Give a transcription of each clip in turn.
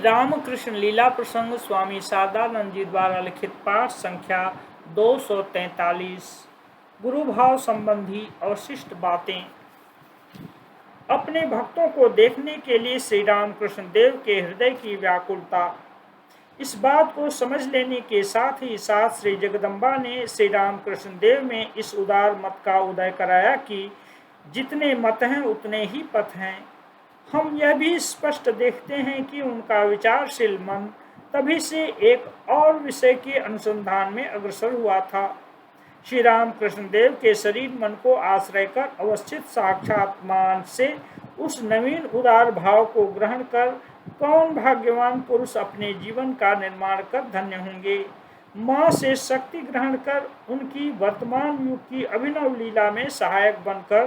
रामकृष्ण लीला प्रसंग स्वामी शारदानंद जी द्वारा लिखित पाठ संख्या 243। गुरु भाव संबंधी अवशिष्ट बातें। अपने भक्तों को देखने के लिए श्री रामकृष्ण देव के हृदय की व्याकुलता। इस बात को समझ लेने के साथ ही साथ श्री जगदम्बा ने श्री रामकृष्ण देव में इस उदार मत का उदय कराया कि जितने मत हैं उतने ही पथ हैं। हम यह भी स्पष्ट देखते हैं कि उनका विचारशील मन तभी से एक और विषय के अनुसंधान में अग्रसर हुआ था। श्री रामकृष्ण देव के शरीर मन को आश्रय कर अवस्थित साक्षात मान से उस नवीन उदार भाव को ग्रहण कर कौन भाग्यवान पुरुष अपने जीवन का निर्माण कर धन्य होंगे। माँ से शक्ति ग्रहण कर उनकी वर्तमान युग की अभिनव लीला में सहायक बनकर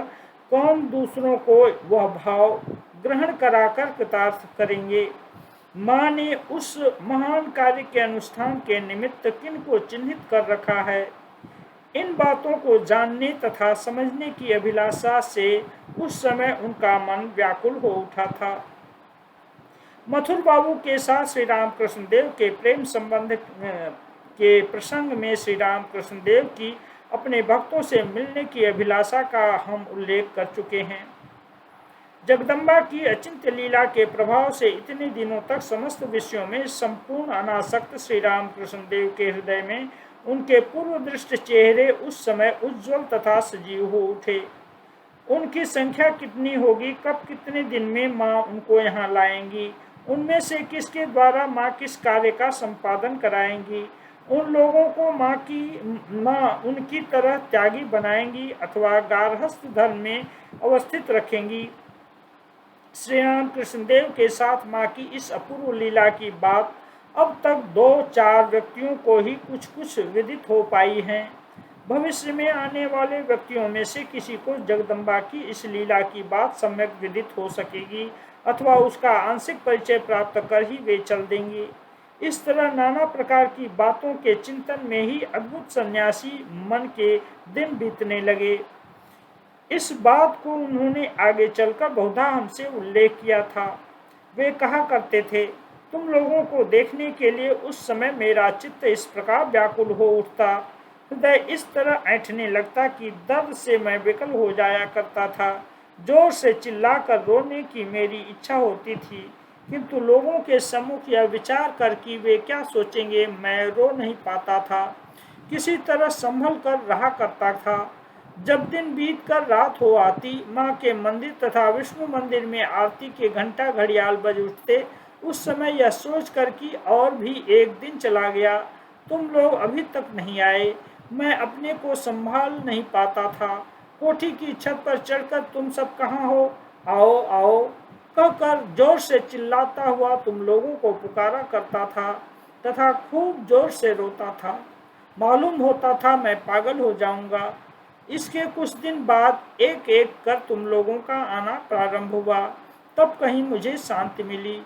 कौन दूसरों को वह भाव ग्रहण कराकर कृतार्थ करेंगे। माँ ने उस महान कार्य के अनुष्ठान के निमित्त किन को चिन्हित कर रखा है। इन बातों को जानने तथा समझने की अभिलाषा से उस समय उनका मन व्याकुल हो उठा था। मथुर बाबू के साथ श्री रामकृष्ण देव के प्रेम संबंध के प्रसंग में श्री रामकृष्ण देव की अपने भक्तों से मिलने की अभिलाषा का हम उल्लेख कर चुके हैं। जगदम्बा की अचिंत्य लीला के प्रभाव से इतने दिनों तक समस्त विषयों में संपूर्ण अनासक्त श्री रामकृष्ण देव के हृदय में उनके पूर्व दृष्ट चेहरे उस समय उज्ज्वल तथा सजीव हो उठे। उनकी संख्या कितनी होगी, कब कितने दिन में माँ उनको यहाँ लाएंगी, उनमें से किसके द्वारा माँ किस कार्य का संपादन कराएंगी, उन लोगों को माँ उनकी तरह त्यागी बनाएंगी अथवा गार्हस्थ धर्म में अवस्थित रखेंगी। श्री रामकृष्ण देव के साथ माँ की इस अपूर्व लीला की बात अब तक 2-4 व्यक्तियों को ही कुछ विदित हो पाई है। भविष्य में आने वाले व्यक्तियों में से किसी को जगदम्बा की इस लीला की बात सम्यक विदित हो सकेगी अथवा उसका आंशिक परिचय प्राप्त कर ही वे चल देंगे। इस तरह नाना प्रकार की बातों के चिंतन में ही अद्भुत सन्यासी मन के दिन बीतने लगे। इस बात को उन्होंने आगे चलकर बहुधा हमसे उल्लेख किया था। वे कहा करते थे, तुम लोगों को देखने के लिए उस समय मेरा चित्त इस प्रकार व्याकुल हो उठता, हृदय इस तरह ऐंठने लगता कि दर्द से मैं विकल हो जाया करता था। जोर से चिल्लाकर रोने की मेरी इच्छा होती थी, किंतु लोगों के सम्मुख यह विचार कर कि वे क्या सोचेंगे मैं रो नहीं पाता था। किसी तरह संभल कर रहा करता था। जब दिन बीतकर रात हो आती, माँ के मंदिर तथा विष्णु मंदिर में आरती के घंटा घड़ियाल बज उठते, उस समय यह सोचकर कि और भी एक दिन चला गया, तुम लोग अभी तक नहीं आए, मैं अपने को संभाल नहीं पाता था। कोठी की छत पर चढ़कर तुम सब कहाँ हो, आओ आओ कहकर जोर से चिल्लाता हुआ तुम लोगों को पुकारा करता था तथा खूब जोर से रोता था। मालूम होता था मैं पागल हो जाऊंगा। इसके कुछ दिन बाद एक एक कर तुम लोगों का आना प्रारंभ हुआ, तब कहीं मुझे शांति मिली।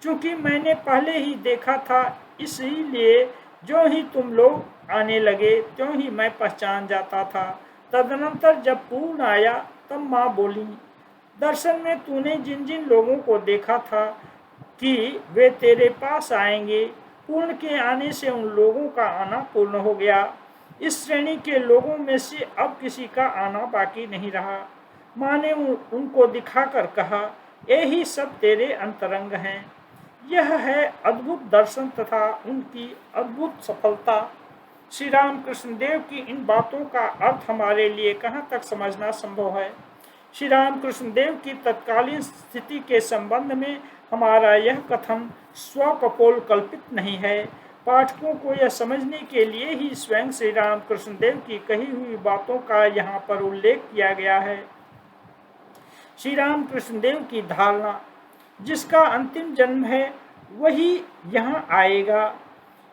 चूँकि मैंने पहले ही देखा था, इसीलिए जो ही तुम लोग आने लगे त्यों ही मैं पहचान जाता था। तदनंतर जब पूर्ण आया तब माँ बोली, दर्शन में तूने जिन जिन लोगों को देखा था कि वे तेरे पास आएंगे, पूर्ण के आने से उन लोगों का आना पूर्ण हो गया। इस श्रेणी के लोगों में से अब किसी का आना बाकी नहीं रहा। माँ ने उनको दिखाकर कहा, यही सब तेरे अंतरंग हैं। यह है अद्भुत दर्शन तथा उनकी अद्भुत सफलता। श्री रामकृष्ण देव की इन बातों का अर्थ हमारे लिए कहाँ तक समझना संभव है। श्री रामकृष्ण देव की तत्कालीन स्थिति के संबंध में हमारा यह कथन स्वकपोल कल्पित नहीं है। पाठकों को यह समझने के लिए ही स्वयं श्री रामकृष्ण देव की कही हुई बातों का यहाँ पर उल्लेख किया गया है। श्री रामकृष्ण देव की धारणा, जिसका अंतिम जन्म है वही यहाँ आएगा।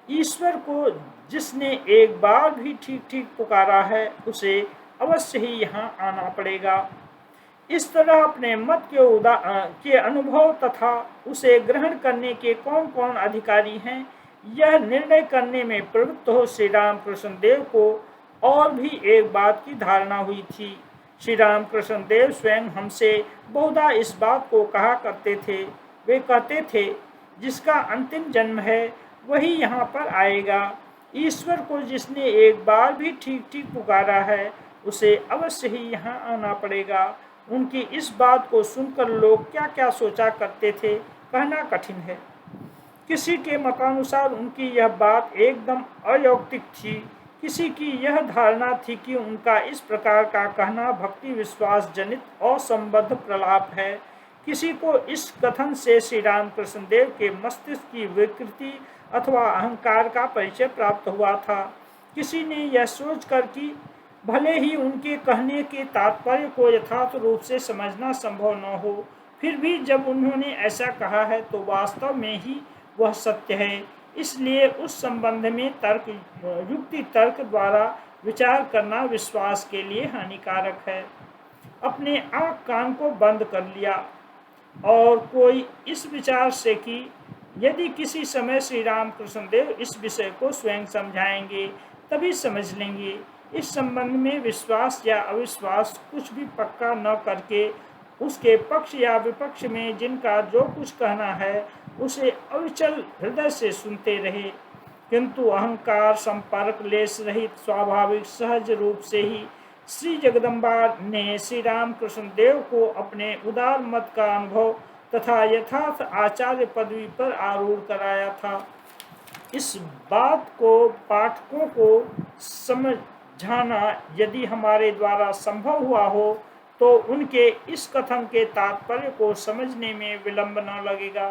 ईश्वर को जिसने एक बार भी ठीक ठीक पुकारा है उसे अवश्य ही यहाँ आना पड़ेगा। इस तरह अपने मत के अनुभव तथा उसे ग्रहण करने के कौन कौन अधिकारी हैं, यह निर्णय करने में प्रवृत्त हो श्री रामकृष्ण देव को और भी एक बात की धारणा हुई थी। श्री रामकृष्ण देव स्वयं हमसे बहुधा इस बात को कहा करते थे। वे कहते थे, जिसका अंतिम जन्म है वही यहाँ पर आएगा। ईश्वर को जिसने एक बार भी ठीक ठीक पुकारा है उसे अवश्य ही यहाँ आना पड़ेगा। उनकी इस बात को सुनकर लोग क्या क्या सोचा करते थे कहना कठिन है। किसी के मतानुसार उनकी यह बात एकदम अयौक्तिक थी, किसी की यह धारणा थी कि उनका इस प्रकार का कहना भक्ति विश्वास जनित असंबद्ध प्रलाप है। किसी को इस कथन से श्री रामकृष्ण देव के मस्तिष्क की विकृति अथवा अहंकार का परिचय प्राप्त हुआ था। किसी ने यह सोचकर कि भले ही उनके कहने के तात्पर्य को यथार्थ रूप से समझना संभव न हो, फिर भी जब उन्होंने ऐसा कहा है तो वास्तव में ही वह सत्य है। इसलिए उस संबंध में युक्ति तर्क द्वारा विचार करना विश्वास के लिए हानिकारक है। अपने आँख कान को बंद कर लिया और कोई इस विचार से कि यदि किसी समय श्री रामकृष्ण देव इस विषय को स्वयं समझाएंगे तभी समझ लेंगे। इस संबंध में विश्वास या अविश्वास कुछ भी पक्का न करके उसके पक्ष या विपक्ष में जिनका जो कुछ कहना है उसे अविचल हृदय से सुनते रहे, किंतु अहंकार संपर्क लेश रहित स्वाभाविक सहज रूप से ही श्री जगदम्बा ने श्री रामकृष्ण देव को अपने उदार मत का अनुभव तथा यथार्थ आचार्य पदवी पर आरूढ़ कराया था। इस बात को पाठकों को समझाना यदि हमारे द्वारा संभव हुआ हो तो उनके इस कथन के तात्पर्य को समझने में विलंब न लगेगा।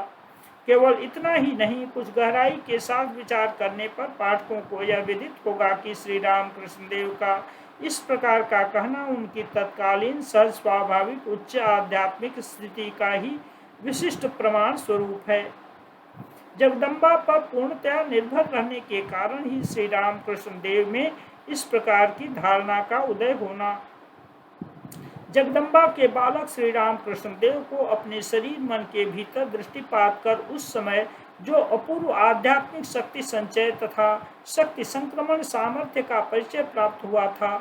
केवल इतना ही नहीं, कुछ गहराई के साथ विचार करने पर पाठकों को यह विदित होगा कि श्री रामकृष्ण देव का इस प्रकार का कहना उनकी तत्कालीन सहज स्वाभाविक उच्च आध्यात्मिक स्थिति का ही विशिष्ट प्रमाण स्वरूप है। जगदम्बा पर पूर्णतया निर्भर रहने के कारण ही श्री रामकृष्ण देव में इस प्रकार की धारणा का उदय होना। जगदम्बा के बालक श्री रामकृष्ण देव को अपने शरीर मन के भीतर दृष्टिपात कर उस समय जो अपूर्व आध्यात्मिक शक्ति संचय तथा शक्ति संक्रमण सामर्थ्य का परिचय प्राप्त हुआ था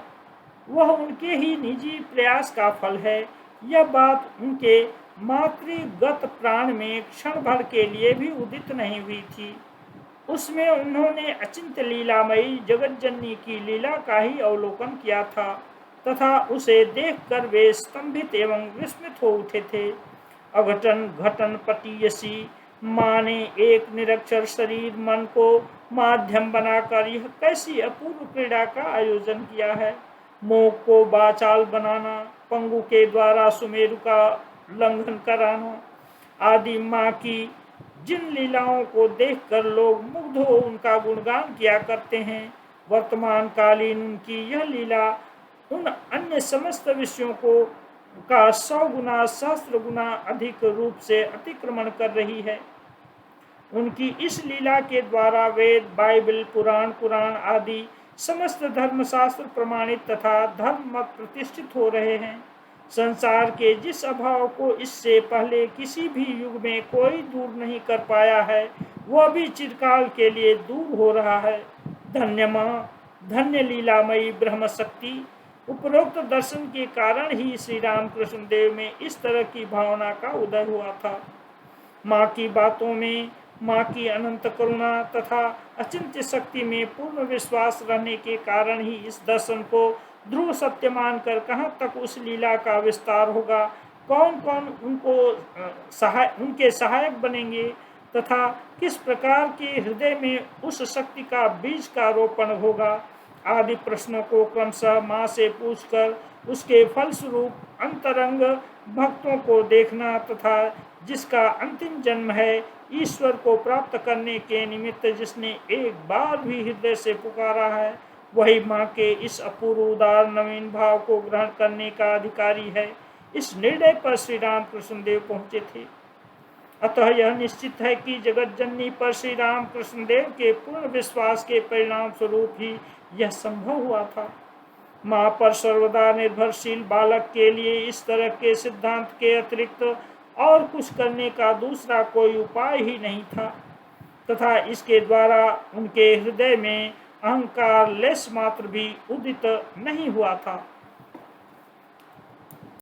वह उनके ही निजी प्रयास का फल है। यह बात उनके मातृगत प्राण में क्षण भर के लिए भी उदित नहीं हुई थी। उसमें उन्होंने अचिंत्य लीलामयी जगतजननी की लीला का ही अवलोकन किया था तथा उसे देखकर वे स्तंभित एवं विस्मित हो उठे थे। अघटन घटन पटीयसी माँ ने एक निरक्षर शरीर मन को माध्यम बनाकर यह कैसी अपूर्व क्रीड़ा का आयोजन किया है। मोह को बाचाल बनाना, पंगु के द्वारा सुमेरु का लंघन कराना आदि माँ की जिन लीलाओं को देखकर लोग मुग्ध हो उनका गुणगान किया करते हैं, वर्तमान कालीन उनकी यह लीला उन अन्य समस्त विषयों को का 100 गुना सहस्त्र गुना अधिक रूप से अतिक्रमण कर रही है। उनकी इस लीला के द्वारा वेद बाइबल पुराण आदि समस्त धर्मशास्त्र प्रमाणित तथा धर्म मत प्रतिष्ठित हो रहे हैं। संसार के जिस अभाव को इससे पहले किसी भी युग में कोई दूर नहीं कर पाया है वह भी चिरकाल के लिए दूर हो रहा है। धन्य माँ, धन्य लीलामयी ब्रह्म शक्ति। उपरोक्त दर्शन के कारण ही श्री रामकृष्ण देव में इस तरह की भावना का उदय हुआ था। माँ की बातों में माँ की अनंत करुणा तथा अचिंत्य शक्ति में पूर्ण विश्वास रहने के कारण ही इस दर्शन को ध्रुव सत्य मानकर कहाँ तक उस लीला का विस्तार होगा, कौन कौन उनके सहायक बनेंगे तथा किस प्रकार के हृदय में उस शक्ति का बीज का रोपण होगा आदि प्रश्नों को क्रमशः माँ से पूछकर उसके फलस्वरूप अंतरंग भक्तों को देखना तथा जिसका अंतिम जन्म है ईश्वर को प्राप्त करने के निमित्त जिसने एक बार भी हृदय से पुकारा है वही माँ के इस अपूर्व उदार नवीन भाव को ग्रहण करने का अधिकारी है। इस निर्णय पर श्री रामकृष्ण देव पहुँचे थे। अतः यह निश्चित है कि जगत जननी पर श्री रामकृष्ण देव के पूर्ण विश्वास के परिणाम स्वरूप ही यह संभव हुआ था। माँ पर सर्वदा निर्भरशील बालक के लिए इस तरह के सिद्धांत के अतिरिक्त और कुछ करने का दूसरा कोई उपाय ही नहीं था तथा इसके द्वारा उनके हृदय में अहंकार लेश मात्र भी उदित नहीं हुआ था।